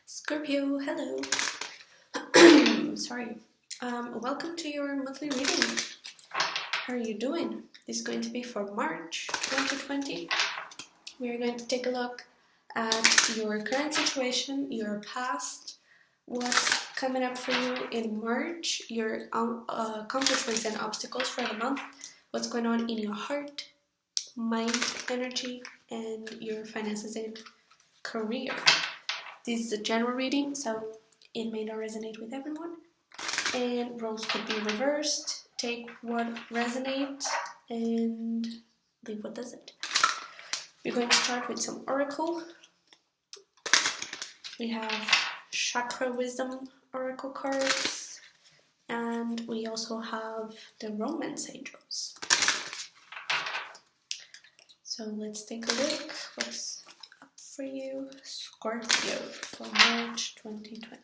Scorpio, hello. Sorry. Welcome to your monthly reading. How are you doing? This is going to be for March 2020. We are going to take a look at your current situation, your past, what's coming up for you in March, your accomplishments and obstacles for the month, what's going on in your heart, mind, energy, and your finances and career. This is a general reading, so it may not resonate with everyone, and roles could be reversed. Take what resonates and leave what doesn't. We're going to start with some oracle. We have chakra wisdom oracle cards, and we also have the romance angels. So let's take a look. What's up for you, Scorpio, for March 2020?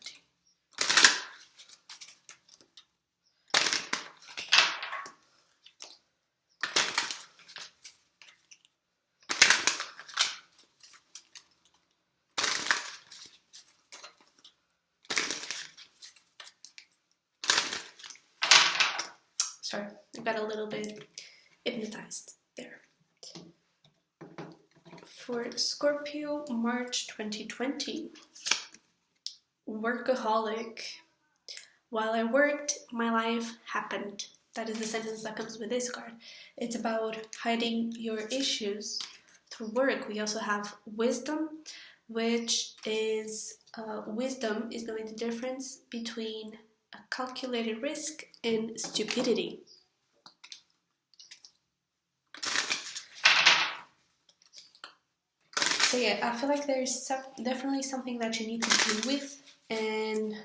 Sorry, I got a little bit hypnotized there. For Scorpio, March 2020, workaholic. While I worked, my life happened. That is the sentence that comes with this card. It's about hiding your issues through work. We also have wisdom, which is wisdom is knowing the difference between a calculated risk and stupidity. So yeah, I feel like there's definitely something that you need to deal with, and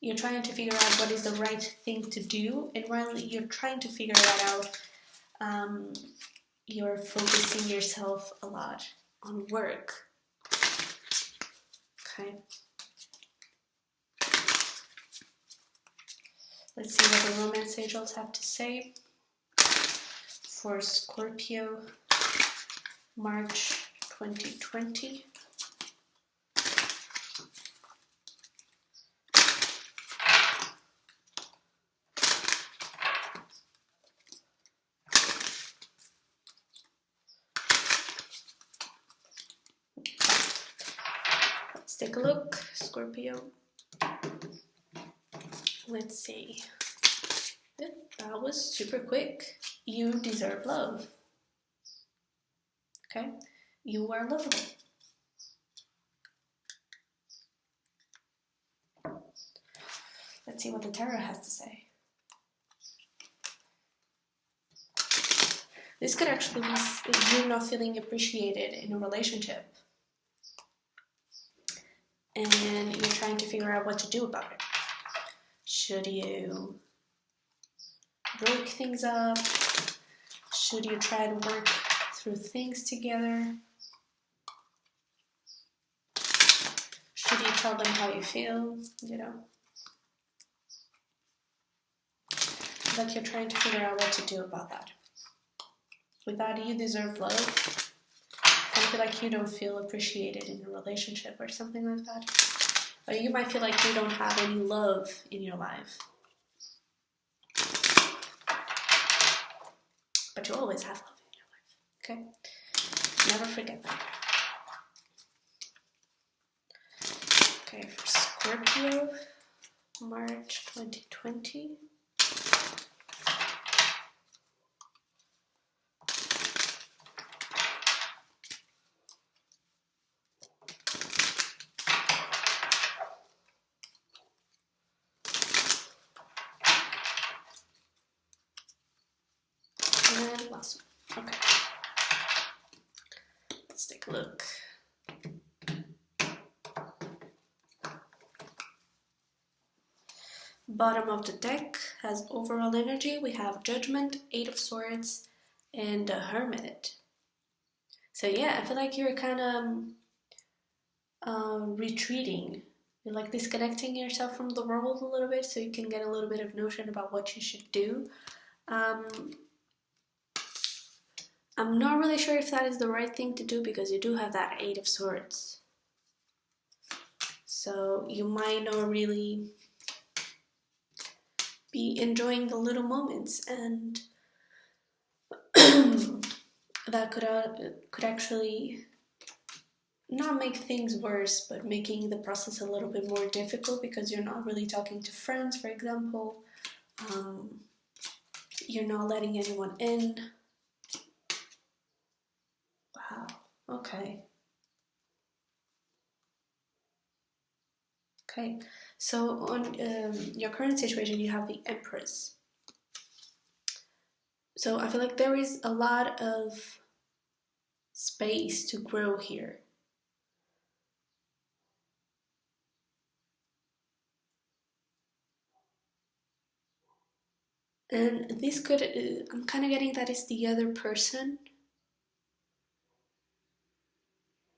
you're trying to figure out what is the right thing to do, and while you're trying to figure that out, you're focusing yourself a lot on work. Okay. Let's see what the romance angels have to say for Scorpio, March 2020. Let's take a look, Scorpio. Let's see. That was super quick. You deserve love. Okay? You are lovable. Let's see what the tarot has to say. This could actually be you not feeling appreciated in a relationship, and you're trying to figure out what to do about it. Should you break things up? Should you try to work through things together? Should you tell them how you feel? You know? Like you're trying to figure out what to do about that. With that, you deserve love. I feel like you don't feel appreciated in a relationship or something like that. Or you might feel like you don't have any love in your life. But you always have love in your life. Okay? Never forget that. Okay, for Scorpio, March 2020. And last one. Okay. Let's take a look. Bottom of the deck has overall energy. We have Judgment, Eight of Swords, and a Hermit. So yeah, I feel like you're kind of retreating. You're like disconnecting yourself from the world a little bit so you can get a little bit of notion about what you should do. I'm not really sure if that is the right thing to do because you do have that Eight of Swords. So you might not really be enjoying the little moments, and that could actually not make things worse, but making the process a little bit more difficult, because you're not really talking to friends, for example. You're not letting anyone in. Wow, okay. Okay, so on your current situation, you have the Empress. So I feel like there is a lot of space to grow here. And this could, I'm kind of getting that is the other person.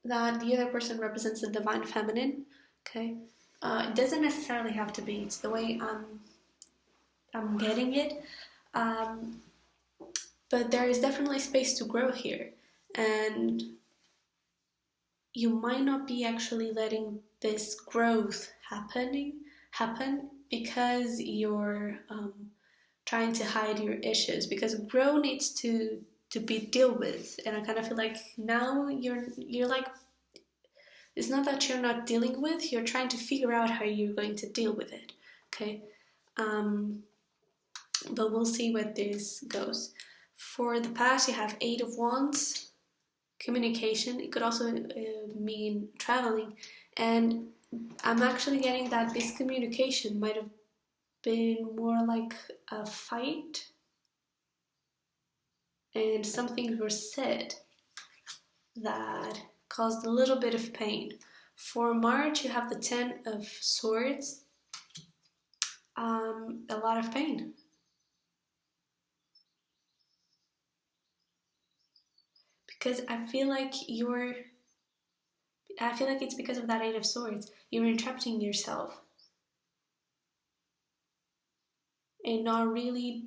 That the other person represents the divine feminine. Okay, it doesn't necessarily have to be. It's the way I'm getting it. But there is definitely space to grow here, and you might not be actually letting this growth happen because you're trying to hide your issues, because growth needs to be dealt with. And I kind of feel like now you're like, it's not that you're not dealing with, you're trying to figure out how you're going to deal with it. Okay, but we'll see where this goes. For the past, you have 8 of Wands, communication. It could also mean traveling, and I'm actually getting that this communication might have been more like a fight, and some things were said that caused a little bit of pain. For March, you have the 10 of Swords, a lot of pain. Because I feel like it's because of that 8 of Swords. You're entrapping yourself and not really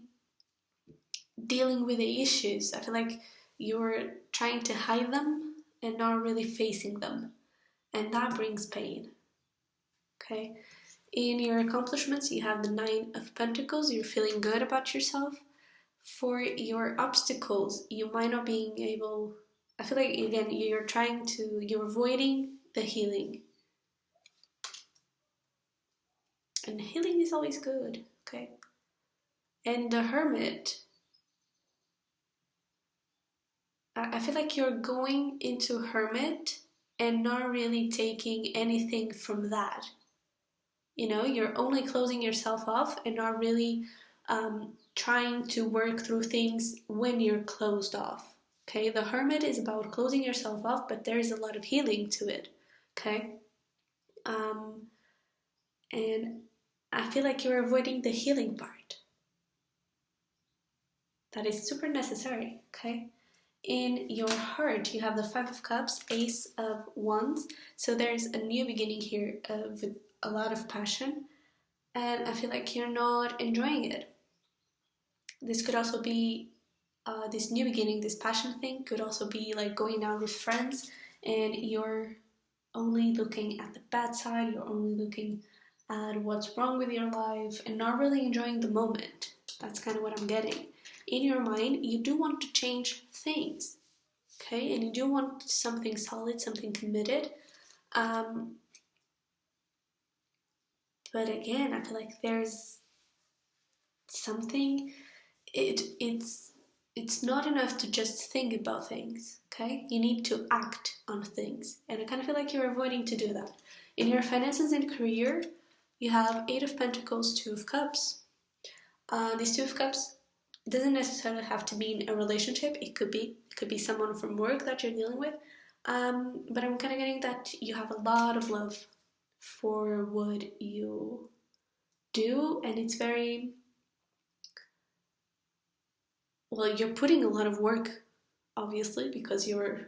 dealing with the issues. I feel like you're trying to hide them and not really facing them, and that brings pain. Okay, in your accomplishments, you have the 9 of Pentacles. You're feeling good about yourself. For your obstacles, you might not being able, I feel like again you're avoiding the healing, and healing is always good. Okay, and the Hermit, I feel like you're going into Hermit and not really taking anything from that. You know, you're only closing yourself off and not really trying to work through things when you're closed off. Okay, the Hermit is about closing yourself off, but there is a lot of healing to it. Okay, and I feel like you're avoiding the healing part. That is super necessary. Okay, in your heart, you have the 5 of Cups, Ace of Wands. So there's a new beginning here with a lot of passion, and I feel like you're not enjoying it. This could also be this new beginning, this passion thing could also be like going out with friends, and you're only looking at the bad side, you're only looking at what's wrong with your life and not really enjoying the moment. That's kind of what I'm getting. In your mind, you do want to change things, okay? And you do want something solid, something committed. But again, I feel like there's something, it's not enough to just think about things, okay? You need to act on things, and I kind of feel like you're avoiding to do that. In your finances and career, you have 8 of Pentacles, 2 of Cups. These 2 of Cups, it doesn't necessarily have to be in a relationship. It could be someone from work that you're dealing with. But I'm kind of getting that you have a lot of love for what you do, and it's very, well, you're putting a lot of work, obviously, because you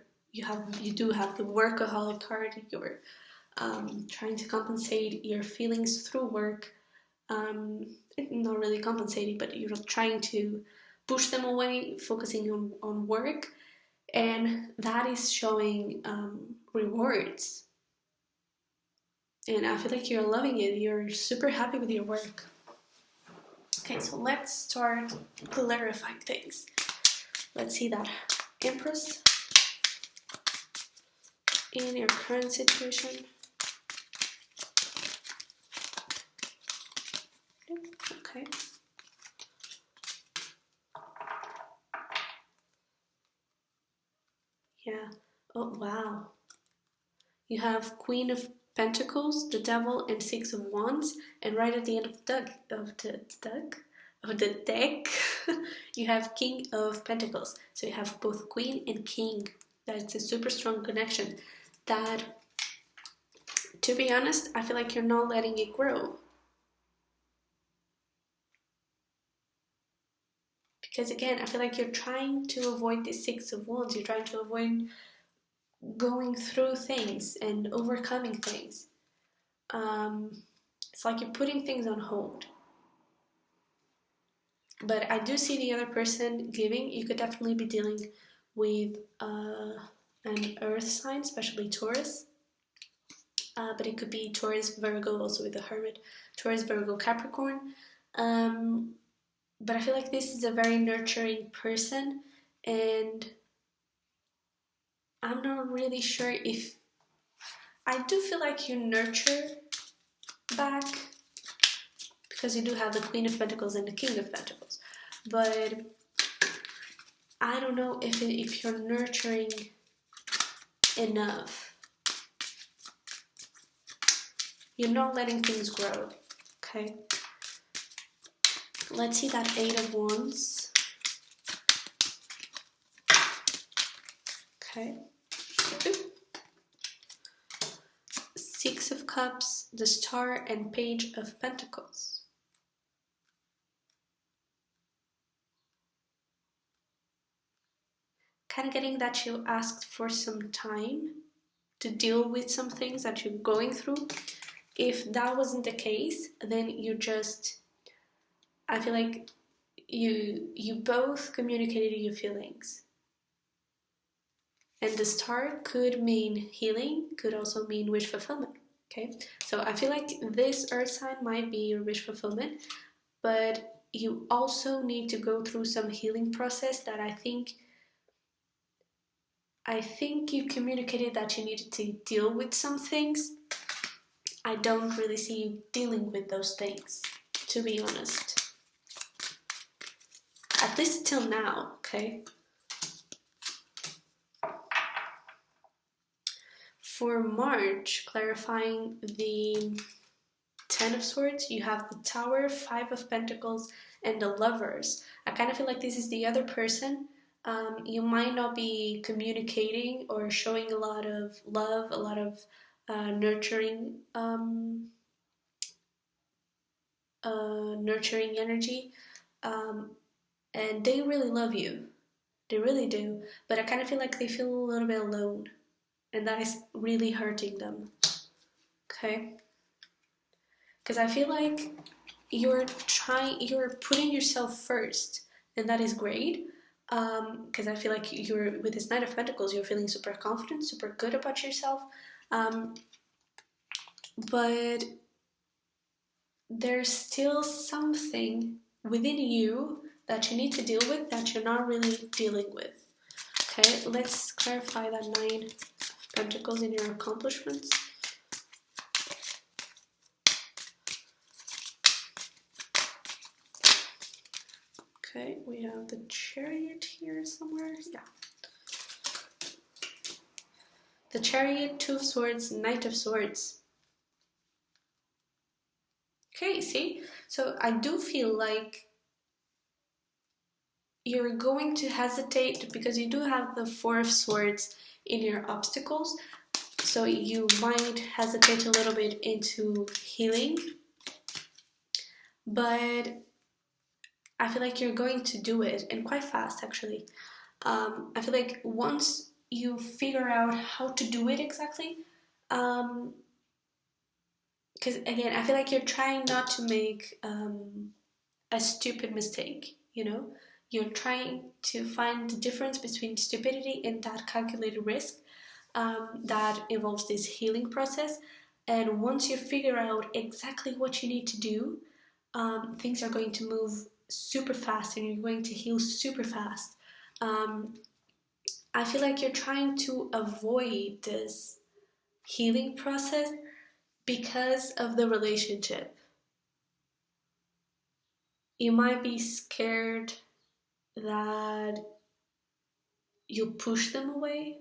do have the workaholic card. You're trying to compensate your feelings through work. Not really compensating, but you're trying to push them away, focusing on work, and that is showing rewards. And I feel like you're loving it. You're super happy with your work. Okay, so let's start clarifying things. Let's see that Empress in your current situation. Okay. Yeah. Oh, wow. You have Queen of Pentacles, the Devil, and Six of Wands, and right at the end of the deck, you have King of Pentacles. So you have both Queen and King. That's a super strong connection. That, to be honest, I feel like you're not letting it grow. Because again, I feel like you're trying to avoid the Six of Wands. You're trying to avoid going through things and overcoming things. It's like you're putting things on hold. But I do see the other person giving. You could definitely be dealing with an earth sign, especially Taurus. But it could be Taurus, Virgo, also with the Hermit. Taurus, Virgo, Capricorn. But I feel like this is a very nurturing person, and I'm not really sure if... I do feel like you nurture back, because you do have the Queen of Pentacles and the King of Pentacles. But I don't know if you're nurturing enough. You're not letting things grow, okay? Let's see that Eight of Wands. Okay. Six of Cups, the Star, and Page of Pentacles. Kind of getting that you asked for some time to deal with some things that you're going through. If that wasn't the case, then you just... I feel like you both communicated your feelings. And the Star could mean healing, could also mean wish fulfillment. Okay, so I feel like this earth sign might be your wish fulfillment, but you also need to go through some healing process that I think you communicated that you needed to deal with some things. I don't really see you dealing with those things, to be honest. At least till now, okay? For March, clarifying the Ten of Swords, you have the Tower, Five of Pentacles, and the Lovers. I kind of feel like this is the other person. You might not be communicating or showing a lot of love, a lot of nurturing energy, and they really love you. They really do. But I kind of feel like they feel a little bit alone, and that is really hurting them. Okay? Because I feel like you're putting yourself first, and that is great. Because I feel like you're, with this Knight of Pentacles, you're feeling super confident, super good about yourself. But there's still something within you that you need to deal with that you're not really dealing with. Okay, let's clarify that Nine of Pentacles in your accomplishments. Okay, we have the Chariot here somewhere. Yeah. The Chariot, Two of Swords, Knight of Swords. Okay, see? So I do feel like you're going to hesitate because you do have the Four of Swords in your obstacles. So you might hesitate a little bit into healing. But I feel like you're going to do it, and quite fast actually. I feel like once you figure out how to do it exactly, because again, I feel like you're trying not to make a stupid mistake, you know? You're trying to find the difference between stupidity and that calculated risk that involves this healing process. And once you figure out exactly what you need to do, things are going to move super fast and you're going to heal super fast. I feel like you're trying to avoid this healing process because of the relationship. You might be scared that you'll push them away.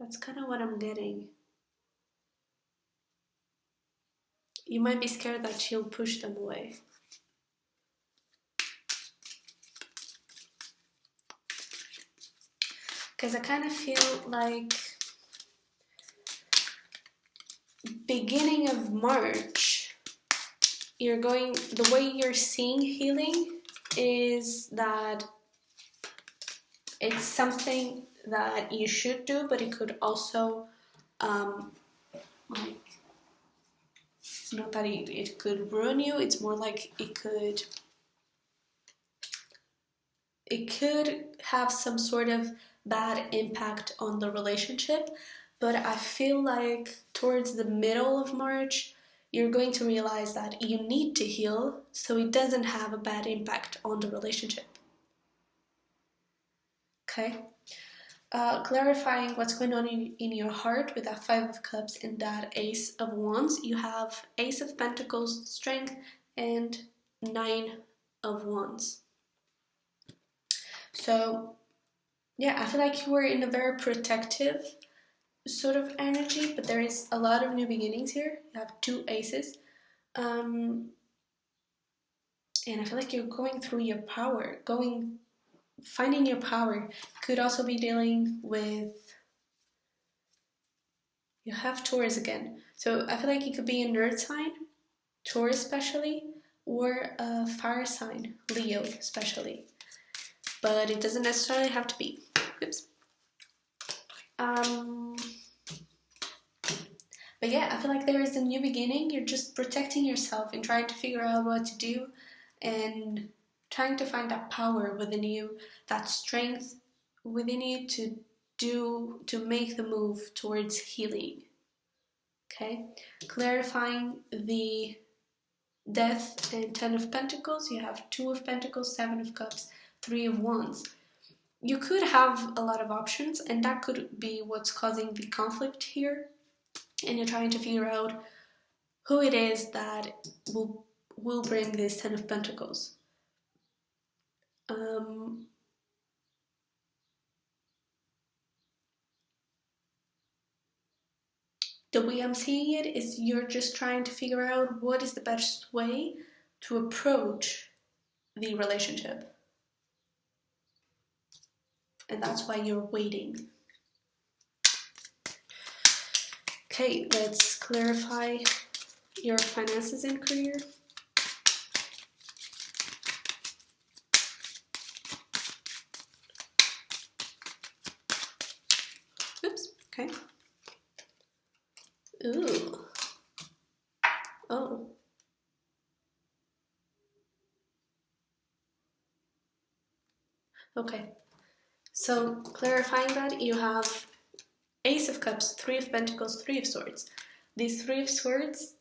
That's kind of what I'm getting. You might be scared that you'll push them away. Because I kind of feel like beginning of March, the way you're seeing healing is that it's something that you should do, but it could also, like, it's not that it could ruin you, it's more like it could have some sort of bad impact on the relationship. But I feel like towards the middle of March, you're going to realize that you need to heal so it doesn't have a bad impact on the relationship. Okay? Clarifying what's going on in your heart with that Five of Cups and that Ace of Wands. You have Ace of Pentacles, Strength, and Nine of Wands. So, yeah, I feel like you were in a very protective sort of energy, but there is a lot of new beginnings here. You have two aces. And I feel like you're going through your power, finding your power. Could also be dealing with, you have Taurus again. So I feel like it could be an earth sign, Taurus especially, or a fire sign, Leo especially. But it doesn't necessarily have to be. Oops. But yeah, I feel like there is a new beginning. You're just protecting yourself and trying to figure out what to do and trying to find that power within you, that strength within you to make the move towards healing. Okay? Clarifying the Death and Ten of Pentacles. You have Two of Pentacles, Seven of Cups, Three of Wands. You could have a lot of options, and that could be what's causing the conflict here. And you're trying to figure out who it is that will bring this Ten of Pentacles. The way I'm seeing it is you're just trying to figure out what is the best way to approach the relationship. And that's why you're waiting. Okay, let's clarify your finances and career. Oops, okay. Ooh. Oh. Okay. So, clarifying that, you have Ace of Cups, Three of Pentacles, Three of Swords. These Three of Swords,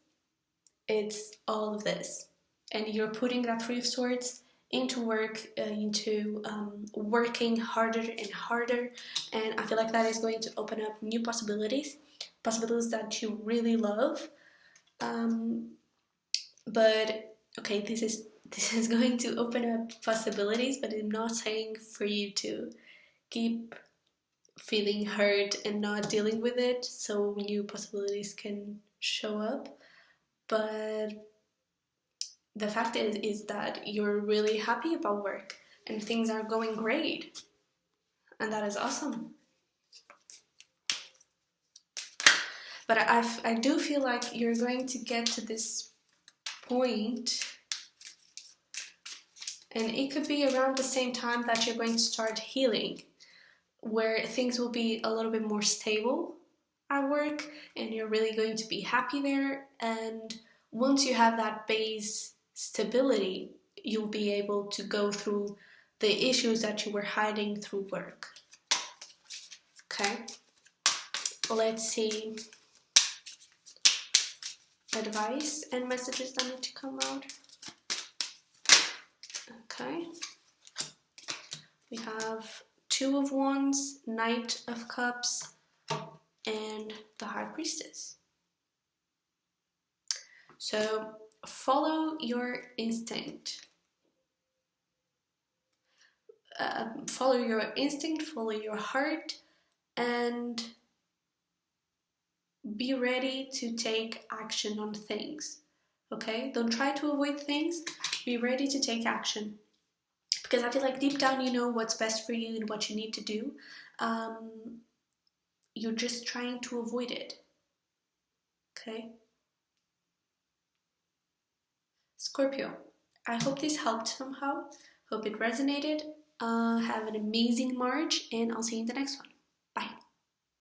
it's all of this. And you're putting that Three of Swords into work, into working harder and harder. And I feel like that is going to open up new possibilities that you really love. But, okay, this is going to open up possibilities, but I'm not saying for you to keep feeling hurt and not dealing with it so new possibilities can show up. But the fact is that you're really happy about work and things are going great, and that is awesome. But I do feel like you're going to get to this point, and it could be around the same time that you're going to start healing, where things will be a little bit more stable at work and you're really going to be happy there. And once you have that base stability, you'll be able to go through the issues that you were hiding through work. Okay, let's see. Advice and messages that need to come out. Okay, we have Two of Wands, Knight of Cups, and the High Priestess. So follow your instinct. Follow your instinct, follow your heart, and be ready to take action on things. Okay? Don't try to avoid things. Be ready to take action. Because I feel like deep down you know what's best for you and what you need to do. You're just trying to avoid it. Okay? Scorpio, I hope this helped somehow. Hope it resonated. Have an amazing March, and I'll see you in the next one. Bye.